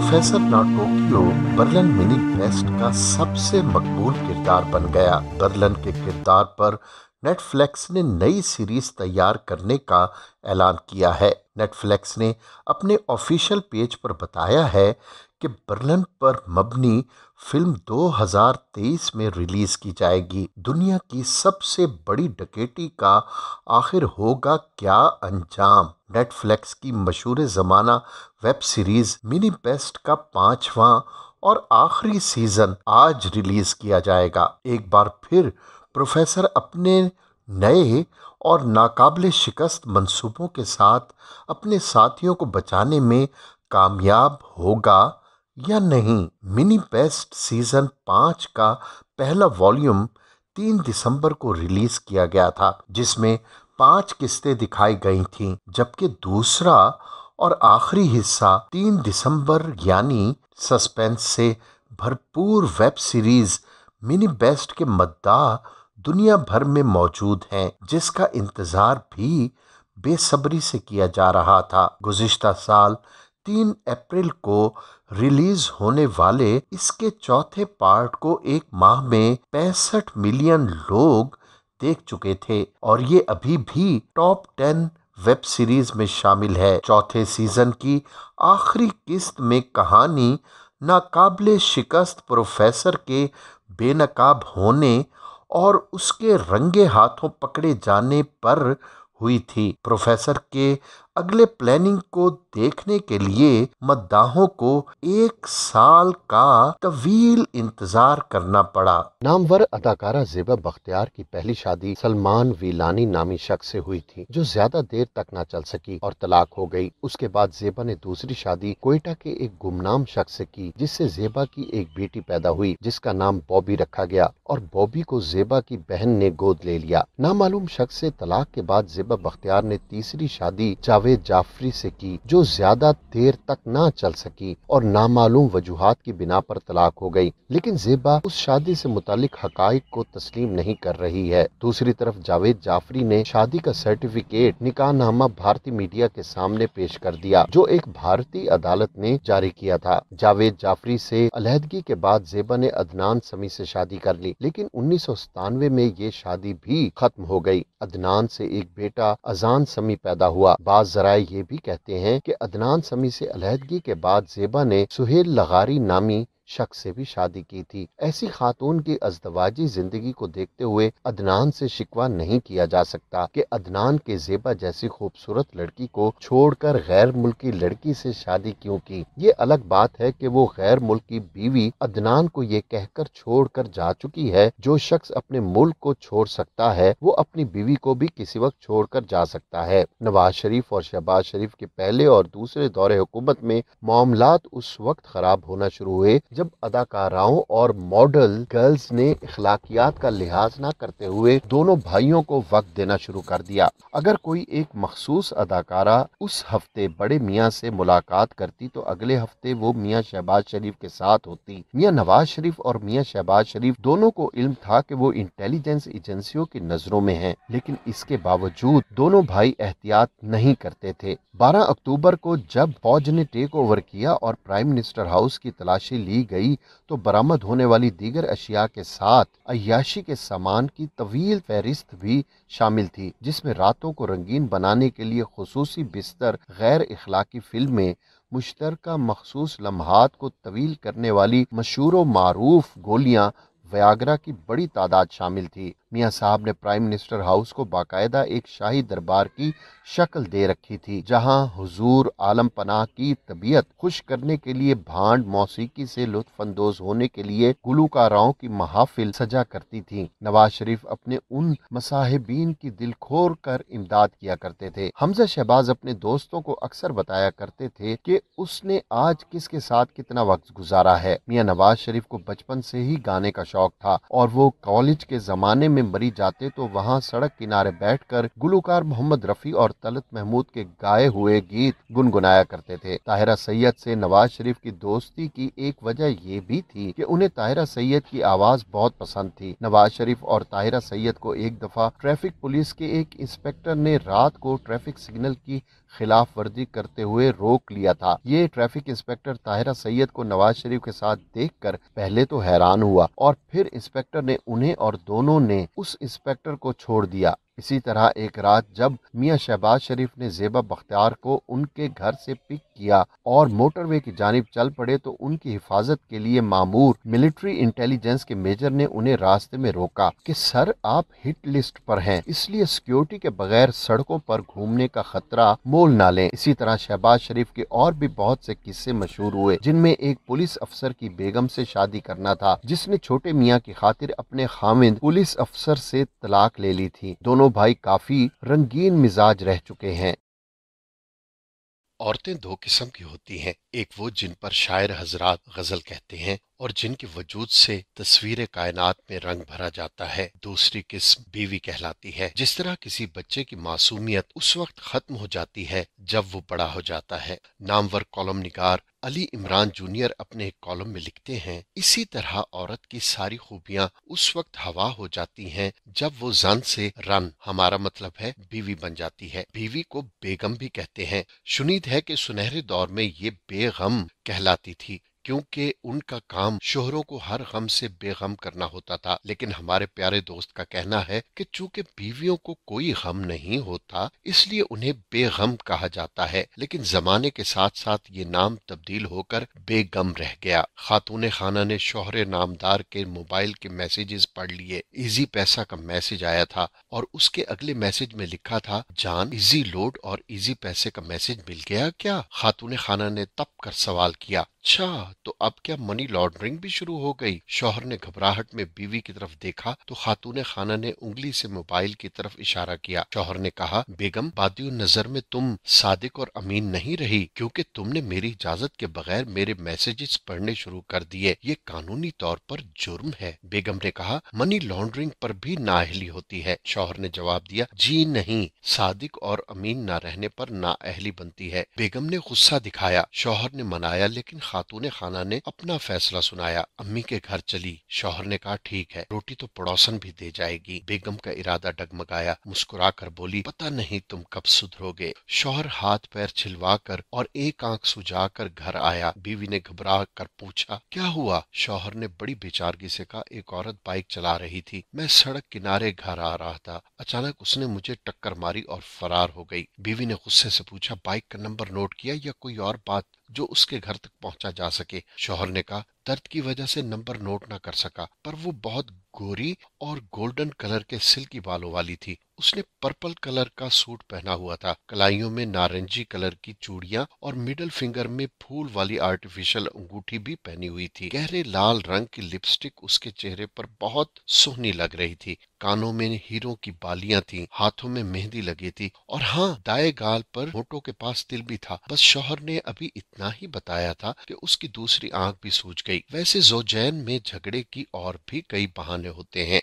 Professor नाटोकियो Berlin mini best का सबसे मकबूल किरदार बन गया। बर्लिन के किरदार पर नेटफ्लिक्स ने नई सीरीज तैयार करने का ऐलान किया है। नेटफ्लिक्स ने अपने ऑफिशियल पेज पर बताया है कि बर्लिन पर मबनी फिल्म 2023 में रिलीज की जाएगी। दुनिया की सबसे बड़ी डकैती का आखिर होगा क्या अंजाम। नेटफ्लिक्स की मशहूर ज़माना वेब सीरीज मिनी बेस्ट का 5वां और आखिरी सीजन आज रिलीज किया जाएगा। एक बार फिर प्रोफेसर अपने नए और नाकाबिले शिकस्त मंसूबों के साथ अपने साथियों को बचाने में कामयाब होगा या नहीं। मिनी बेस्ट सीजन 5 का पहला वॉल्यूम 3 दिसंबर को रिलीज किया गया था, जिसमें 5 किस्तें दिखाई गई थीं, जबकि दूसरा और आखिरी हिस्सा 3 दिसंबर यानी सस्पेंस से भरपूर वेब सीरीज मिनी बेस्ट के मद्दाह दुनिया भर में मौजूद हैं, जिसका इंतजार भी बेसब्री से किया जा रहा था। गुज़िश्ता साल 3 अप्रैल को रिलीज होने वाले इसके चौथे पार्ट को एक माह में 65 मिलियन लोग देख चुके थे और ये अभी भी टॉप 10 वेब सीरीज में शामिल है। चौथे सीजन की आखिरी किस्त में कहानी नाकाबिले शिकस्त प्रोफेसर के बेनकाब होने और उसके रंगे हाथों पकड़े जाने पर हुई थी। प्रोफेसर के अगले प्लानिंग को देखने के लिए मद्दाहों को 1 साल का तवील इंतजार करना पड़ा। नामवर अदाकारा ज़ेबा बख्तियार की पहली शादी सलमान वीलानी नामी शख्स से हुई थी, जो ज्यादा देर तक न चल सकी और तलाक हो गई। उसके बाद ज़ेबा ने दूसरी शादी कोयटा के एक गुमनाम शख्स से की, जिससे ज़ेबा की एक बेटी पैदा हुई, जिसका नाम बॉबी रखा गया और बॉबी को ज़ेबा की बहन ने गोद ले लिया। नामालूम शख्स से तलाक के बाद ज़ेबा बख्तियार ने तीसरी शादी जावेद जाफरी से की, जो ज्यादा देर तक न चल सकी और नामालूम वजूहात की बिना पर तलाक हो गई। लेकिन ज़ेबा उस शादी से मुतालिक हकाइक को तस्लीम नहीं कर रही है। दूसरी तरफ जावेद जाफरी ने शादी का सर्टिफिकेट निकाहनामा भारतीय मीडिया के सामने पेश कर दिया, जो एक भारतीय अदालत ने जारी किया था। जावेद जाफरी से अलहदगी के बाद ज़ेबा ने अदनान समी से शादी कर ली, लेकिन 1997 में ये शादी भी खत्म हो गई। अदनान से एक बेटा अजान समी पैदा हुआ। बाज़ ज़राए ये भी कहते हैं कि अदनान समी से अलहदगी के बाद ज़ेबा ने सुहेल लगारी नामी शख्स से भी शादी की थी। ऐसी खातून की अज़दवाजी जिंदगी को देखते हुए अदनान से शिकवा नहीं किया जा सकता कि अदनान के ज़ेबा जैसी खूबसूरत लड़की को छोड़कर गैर मुल्की लड़की से शादी क्यों की। ये अलग बात है कि वो गैर मुल्की बीवी अदनान को ये कहकर छोड़कर जा चुकी है, जो शख्स अपने मुल्क को छोड़ सकता है वो अपनी बीवी को भी किसी वक्त छोड़कर जा सकता है। नवाज शरीफ और शहबाज शरीफ के पहले और दूसरे दौरे हुकूमत में मामलात उस वक्त खराब होना शुरू हुए जब अदाकाराओं और मॉडल गर्ल्स ने इखलाकियात का लिहाज न करते हुए दोनों भाइयों को वक्त देना शुरू कर दिया। अगर कोई एक मखसूस अदाकारा उस हफ्ते बड़े मियाँ से मुलाकात करती तो अगले हफ्ते वो मियाँ शहबाज शरीफ के साथ होती। मियाँ नवाज शरीफ और मियाँ शहबाज शरीफ दोनों को इल्म था कि वो इंटेलिजेंस एजेंसियों की नजरों में हैं, लेकिन इसके बावजूद दोनों भाई एहतियात नहीं करते थे। 12 अक्टूबर को जब फौज ने टेक ओवर किया और प्राइम मिनिस्टर हाउस की तलाशी ली गई तो बरामद होने वाली दीगर अशिया के साथ अय्याशी के सामान की तवील फहरिस्त भी शामिल थी, जिसमें रातों को रंगीन बनाने के लिए खुसूसी बिस्तर, गैर इखलाकी फिल्में, मुश्तरका मखसूस लम्हात को तवील करने वाली मशहूर व मारूफ गोलियां, वयाग्रा की बड़ी तादाद शामिल थी। मियाँ साहब ने प्राइम मिनिस्टर हाउस को बाकायदा एक शाही दरबार की शक्ल दे रखी थी, जहां हुजूर आलम पनाह की तबीयत खुश करने के लिए भांड मौसीकी से लुत्फ अंदोज होने के लिए गुलकाराओं की महाफिल सजा करती थी। नवाज शरीफ अपने उन मसाहिबीन की दिल खोर कर इमदाद किया करते थे। हमजा शहबाज अपने दोस्तों को अक्सर बताया करते थे कि उसने आज किसके साथ कितना वक्त गुजारा है। मियाँ नवाज शरीफ को बचपन से ही गाने का शौक था और वो कॉलेज के जमाने में में मरी जाते तो वहाँ सड़क किनारे बैठकर गुलकार मोहम्मद रफी और तलत महमूद के गाए हुए गीत गुनगुनाया करते थे। ताहिरा सैयद से नवाज शरीफ की दोस्ती की एक वजह ये भी थी कि उन्हें ताहिरा सैयद की आवाज बहुत पसंद थी। नवाज शरीफ और ताहिरा सैयद को एक दफा ट्रैफिक पुलिस के एक इंस्पेक्टर ने रात को ट्रैफिक सिग्नल की खिलाफ वर्जी करते हुए रोक लिया था। ये ट्रैफिक इंस्पेक्टर ताहिरा सैयद को नवाज शरीफ के साथ देखकर पहले तो हैरान हुआ और फिर इंस्पेक्टर ने उन्हें और दोनों ने उस इंस्पेक्टर को छोड़ दिया। इसी तरह एक रात जब मियां शहबाज शरीफ ने ज़ेबा बख्तियार को उनके घर से पिक किया और मोटरवे की जानिब चल पड़े तो उनकी हिफाजत के लिए मामूर मिलिट्री इंटेलिजेंस के मेजर ने उन्हें रास्ते में रोका कि सर आप हिट लिस्ट पर हैं, इसलिए सिक्योरिटी के बगैर सड़कों पर घूमने का खतरा मोल ना लें। इसी तरह शहबाज शरीफ के और भी बहुत से किस्से मशहूर हुए, जिनमें एक पुलिस अफसर की बेगम से शादी करना था जिसने छोटे मियाँ की खातिर अपने खामिंद पुलिस अफसर से तलाक ले ली थी। दोनों भाई काफी रंगीन मिजाज रह चुके हैं। औरतें दो किस्म की होती हैं, एक वो जिन पर शायर हजरात गजल कहते हैं और जिनके वजूद से तस्वीर कायनात में रंग भरा जाता है। दूसरी किस्म बीवी कहलाती है। जिस तरह किसी बच्चे की मासूमियत उस वक्त खत्म हो जाती है जब वो बड़ा हो जाता है। नामवर कॉलम निगार अली इमरान जूनियर अपने एक कॉलम में लिखते हैं, इसी तरह औरत की सारी खूबियां उस वक्त हवा हो जाती हैं जब वो जन से रन, हमारा मतलब है बीवी बन जाती है। बीवी को बेगम भी कहते हैं। शुनीद है कि सुनहरे दौर में ये बेगम कहलाती थी क्योंकि उनका काम शोहरों को हर गम से बेगम करना होता था। लेकिन हमारे प्यारे दोस्त का कहना है कि चूंकि बीवियों को कोई गम नहीं होता इसलिए उन्हें बेगम कहा जाता है। लेकिन जमाने के साथ साथ ये नाम तब्दील होकर बेगम रह गया। खातून खाना ने शोहर नामदार के मोबाइल के मैसेजेस पढ़ लिए। इजी पैसा का मैसेज आया था और उसके अगले मैसेज में लिखा था, जान इजी लोड और इजी पैसे का मैसेज मिल गया क्या? खातून खाना ने तप कर सवाल किया, अच्छा तो अब क्या मनी लॉन्ड्रिंग भी शुरू हो गई? शौहर ने घबराहट में बीवी की तरफ देखा तो खातून खाना ने उंगली से मोबाइल की तरफ इशारा किया। शौहर ने कहा, बेगम बादियो नजर में तुम सादिक और अमीन नहीं रही क्योंकि तुमने मेरी इजाजत के बगैर मेरे मैसेजेस पढ़ने शुरू कर दिए। ये कानूनी तौर पर जुर्म है। बेगम ने कहा, मनी लॉन्ड्रिंग पर भी नाअहली होती है। शौहर ने जवाब दिया, जी नहीं, सादिक और अमीन ना रहने पर नाअहली बनती है। बेगम ने गुस्सा दिखाया। शौहर ने मनाया लेकिन खातून खाना ने अपना फैसला सुनाया। अम्मी के घर चली। शौहर ने कहा, ठीक है, रोटी तो पड़ोसन भी दे जाएगी। बेगम का इरादा डगमगाया। मुस्कुरा कर बोली, पता नहीं तुम कब सुधरोगे। शौहर हाथ पैर छिलवा कर और एक आंख सुझा कर घर आया। बीवी ने घबरा कर पूछा, क्या हुआ? शौहर ने बड़ी बेचारगी से कहा, एक औरत बाइक चला रही थी, मैं सड़क किनारे घर आ रहा था, अचानक उसने मुझे टक्कर मारी और फरार हो गई। बीवी ने गुस्से से पूछा, बाइक का नंबर नोट किया या कोई और बात जो उसके घर तक पहुंचा जा सके? शौहर ने कहा, दर्द की वजह से नंबर नोट ना कर सका, पर वो बहुत गोरी और गोल्डन कलर के सिल्की बालों वाली थी। उसने पर्पल कलर का सूट पहना हुआ था, कलाइयों में नारंगी कलर की चूड़ियां और मिडल फिंगर में फूल वाली आर्टिफिशियल अंगूठी भी पहनी हुई थी। गहरे लाल रंग की लिपस्टिक उसके चेहरे पर बहुत सुहनी लग रही थी। कानों में हीरों की बालियां थी, हाथों में मेहंदी लगी थी और हाँ, दाएं गाल पर होठों के पास तिल भी था। बस शौहर ने अभी इतना ही बताया था कि उसकी दूसरी आंख भी सूज गई। वैसे ज़ौजैन में झगड़े की और भी कई बहाने होते हैं।